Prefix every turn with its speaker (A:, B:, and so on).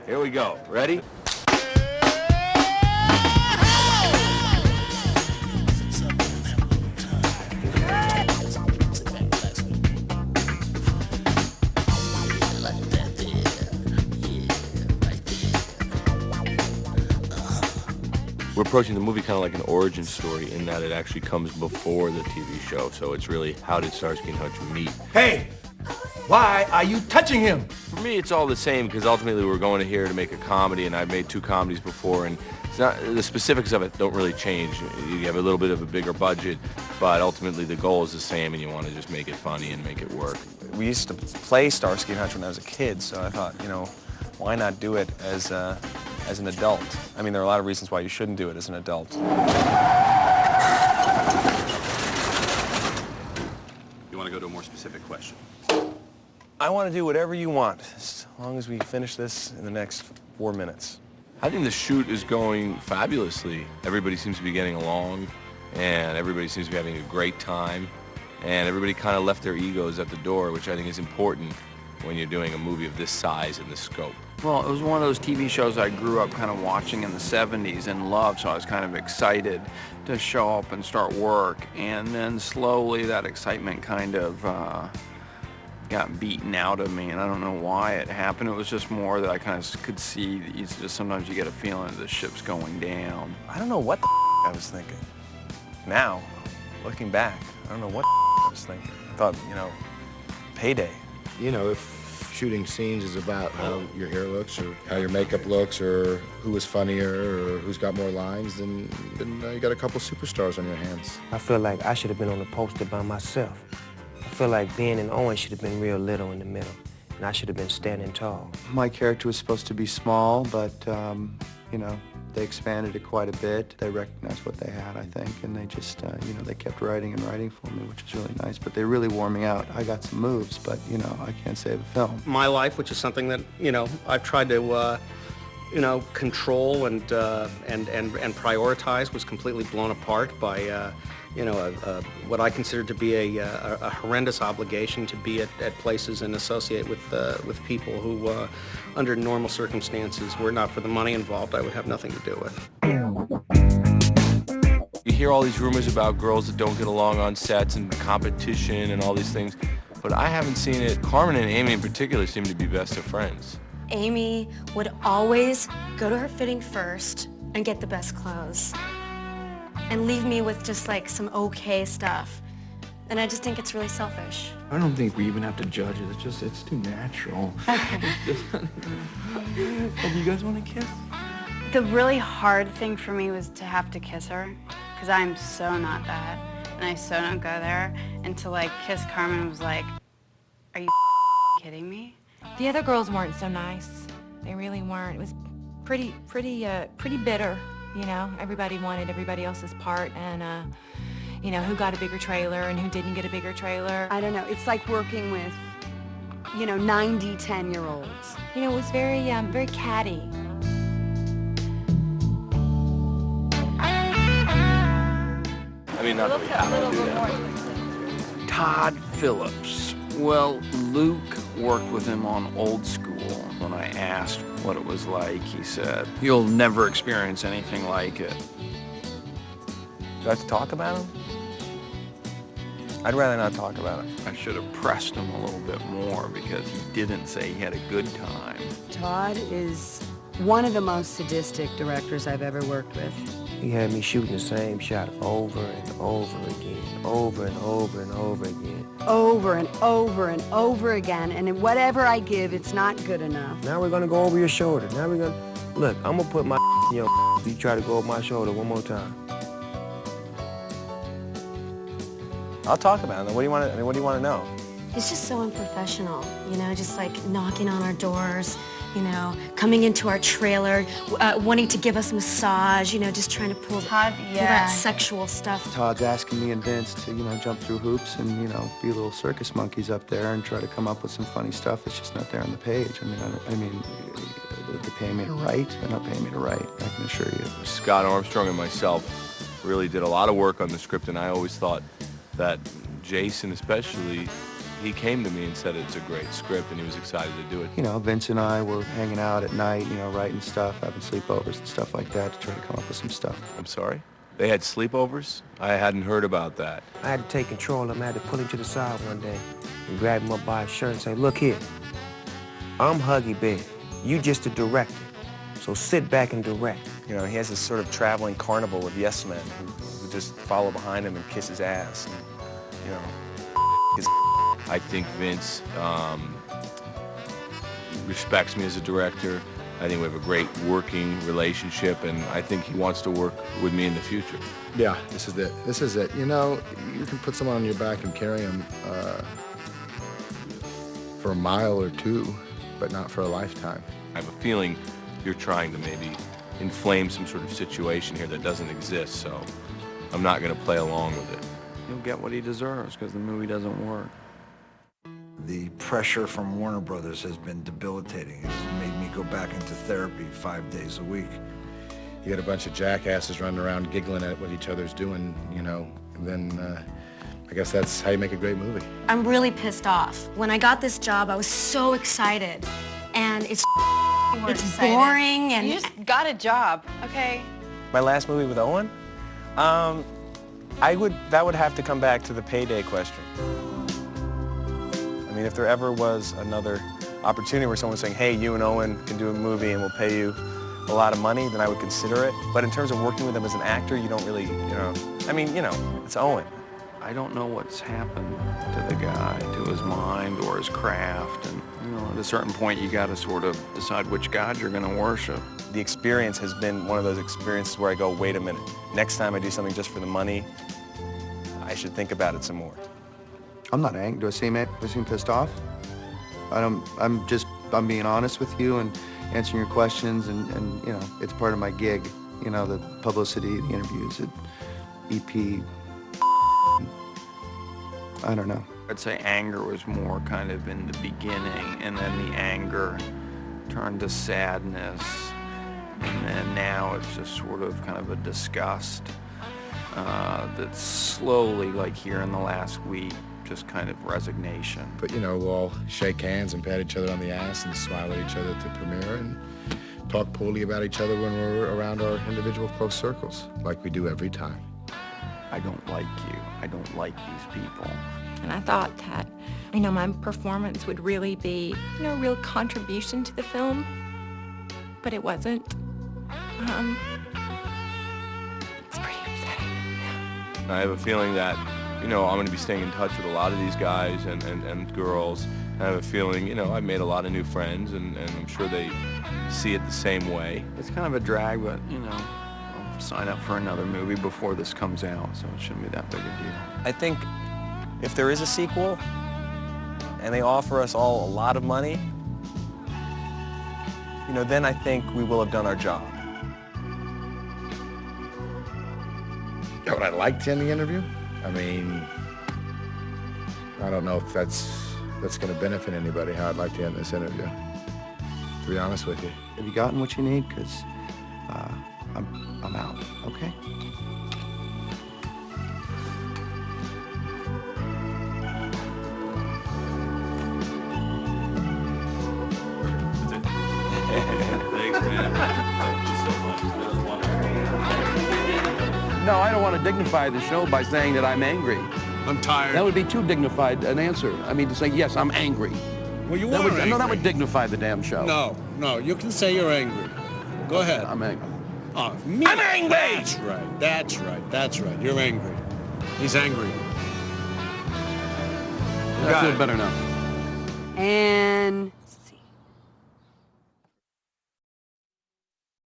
A: Here we go. Ready? We're approaching the movie kind of like an origin story in that it actually comes before the TV show. So it's really, how did Starsky and Hutch meet?
B: Hey, why are you touching him?
A: For me, it's all the same because ultimately we're going here to make a comedy, and I've made 2 comedies before, and it's not, the specifics of it don't really change. You have a little bit of a bigger budget, but ultimately the goal is the same, and you want to just make it funny and make it work.
C: We used to play Starsky and Hutch when I was a kid, so I thought, you know, why not do it as an adult? I mean, there are a lot of reasons why you shouldn't do it as an adult.
D: You want to go to a more specific question?
C: I want to do whatever you want, as long as we finish this in the next 4 minutes.
A: I think the shoot is going fabulously. Everybody seems to be getting along, and everybody seems to be having a great time, and everybody kind of left their egos at the door, which I think is important when you're doing a movie of this size and this scope.
E: Well, it was one of those TV shows I grew up kind of watching in the 70s and loved, so I was kind of excited to show up and start work. And then slowly that excitement kind of got beaten out of me, and I don't know why it happened. It was just more that I kind of could see, it's just sometimes you get a feeling that the ship's going down.
C: I don't know what the I was thinking. Now, looking back, I don't know what I was thinking. I thought, you know, payday.
F: You know, if shooting scenes is about how your hair looks or how your makeup looks or who is funnier or who's got more lines, then you got a couple superstars on your hands.
G: I feel like I should have been on the poster by myself. I feel like Ben and Owen should have been real little in the middle, and I should have been standing tall.
H: My character was supposed to be small, but, you know, they expanded it quite a bit. They recognized what they had, I think, and they just, you know, they kept writing and writing for me, which is really nice. But they really wore me out. I got some moves, but, you know, I can't save a film.
I: My life, which is something that, you know, I've tried to, you know, control and prioritize, was completely blown apart by, you know, what I consider to be a horrendous obligation to be at places and associate with people who, under normal circumstances, were not for the money involved, I would have nothing to do with.
A: You hear all these rumors about girls that don't get along on sets and competition and all these things, but I haven't seen it. Carmen and Amy in particular seem to be best of friends.
J: Amy would always go to her fitting first and get the best clothes, and leave me with just like some okay stuff. And I just think it's really selfish.
E: I don't think we even have to judge it. It's just, it's too natural.
J: Okay.
E: Do you guys want to kiss?
K: The really hard thing for me was to have to kiss her, because I'm so not that, and I so don't go there. And to like kiss Carmen was like, are you kidding me?
L: The other girls weren't so nice. They really weren't. It was pretty bitter. You know, everybody wanted everybody else's part, and, you know, who got a bigger trailer and who didn't get a bigger trailer.
M: I don't know. It's like working with, you know, 90 10-year-olds.
L: You know, it was very catty.
A: I mean, not that we have to do that.
E: Todd Phillips. Well, Luke worked with him on Old School. When I asked what it was like, he said, "You'll never experience anything like it."
C: Do I have to talk about him? I'd rather not talk about him.
E: I should have pressed him a little bit more because he didn't say he had a good time.
M: Todd is one of the most sadistic directors I've ever worked with.
G: He had me shooting the same shot over and over again, over and over and over again.
M: Over and over and over again, and in whatever I give, it's not good enough.
G: Now we're gonna go over your shoulder. Now we're gonna, look, I'm gonna put my in your if you try to go over my shoulder one more time.
C: I'll talk about it. What do you want to, I mean, what do you want to know?
J: It's just so unprofessional, you know, just like knocking on our doors, you know, coming into our trailer, wanting to give us a massage, you know, just trying to pull that sexual stuff.
H: Todd's asking me and Vince to, you know, jump through hoops and, you know, be little circus monkeys up there and try to come up with some funny stuff. It's just not there on the page. I mean, they're paying me to write. They're not paying me to write, I can assure you.
A: Scott Armstrong and myself really did a lot of work on the script, and I always thought that Jason especially he came to me and said it's a great script and he was excited to do it.
H: You know, Vince and I were hanging out at night, you know, writing stuff, having sleepovers and stuff like that to try to come up with some stuff.
A: I'm sorry? They had sleepovers? I hadn't heard about that.
G: I had to take control of him. I had to pull him to the side one day and grab him up by his shirt and say, look here, I'm Huggy Bear. You just a director, so sit back and direct.
C: You know, he has this sort of traveling carnival of yes men who just follow behind him and kiss his ass. And, you know,
A: I think Vince respects me as a director. I think we have a great working relationship, and I think he wants to work with me in the future.
F: Yeah, this is it. This is it. You know, you can put someone on your back and carry them for a mile or two, but not for a lifetime.
A: I have a feeling you're trying to maybe inflame some sort of situation here that doesn't exist, so I'm not going to play along with it.
E: He'll get what he deserves because the movie doesn't work.
N: The pressure from Warner Brothers has been debilitating. It's made me go back into therapy 5 days a week.
F: You got a bunch of jackasses running around giggling at what each other's doing, you know, and then I guess that's how you make a great movie.
J: I'm really pissed off. When I got this job, I was so excited, and it's boring and...
K: You just got a job, okay?
C: my last movie with Owen, that would have to come back to the payday question. I mean, if there ever was another opportunity where someone's saying, hey, you and Owen can do a movie and we'll pay you a lot of money, then I would consider it. But in terms of working with him as an actor, you don't really, I mean, it's Owen.
E: I don't know what's happened to the guy, to his mind or his craft. And, at a certain point, you got to sort of decide which God you're going to worship.
C: The experience has been one of those experiences where I go, wait a minute, next time I do something just for the money, I should think about it some more.
H: I'm not angry. Do I seem pissed off? I'm being honest with you and answering your questions, and it's part of my gig. The publicity, the interviews, EP. I don't know.
E: I'd say anger was more kind of in the beginning, and then the anger turned to sadness, and then now it's just sort of kind of a disgust that's slowly, like here in the last week, just kind of resignation.
F: But we'll all shake hands and pat each other on the ass and smile at each other at the premiere and talk poorly about each other when we're around our individual close circles, like we do every time.
E: I don't like you. I don't like these people.
L: And I thought that, my performance would really be, a real contribution to the film, but it wasn't. It's pretty upsetting.
A: I have a feeling that, I'm going to be staying in touch with a lot of these guys and girls. I have a feeling, I've made a lot of new friends, and I'm sure they see it the same way.
E: It's kind of a drag, but, I'll sign up for another movie before this comes out, so it shouldn't be that big a deal.
C: I think if there is a sequel and they offer us all a lot of money, then I think we will have done our job.
F: What I liked in the interview? I mean, I don't know if that's going to benefit anybody, how I'd like to end this interview, to be honest with you.
H: Have you gotten what you need? Because I'm out, okay?
A: Thanks, man. Thank you so much. That was wonderful.
B: No, I don't want to dignify the show by saying that I'm angry.
O: I'm tired.
B: That would be too dignified an answer. I mean, to say, yes, I'm angry.
O: Well, you
B: that
O: are
B: would,
O: angry.
B: No, that would dignify the damn show.
O: No, you can say you're angry. Go ahead.
B: I'm angry.
O: Oh, me?
B: I'm angry!
O: That's right. You're angry. He's angry.
B: I feel better now.
M: And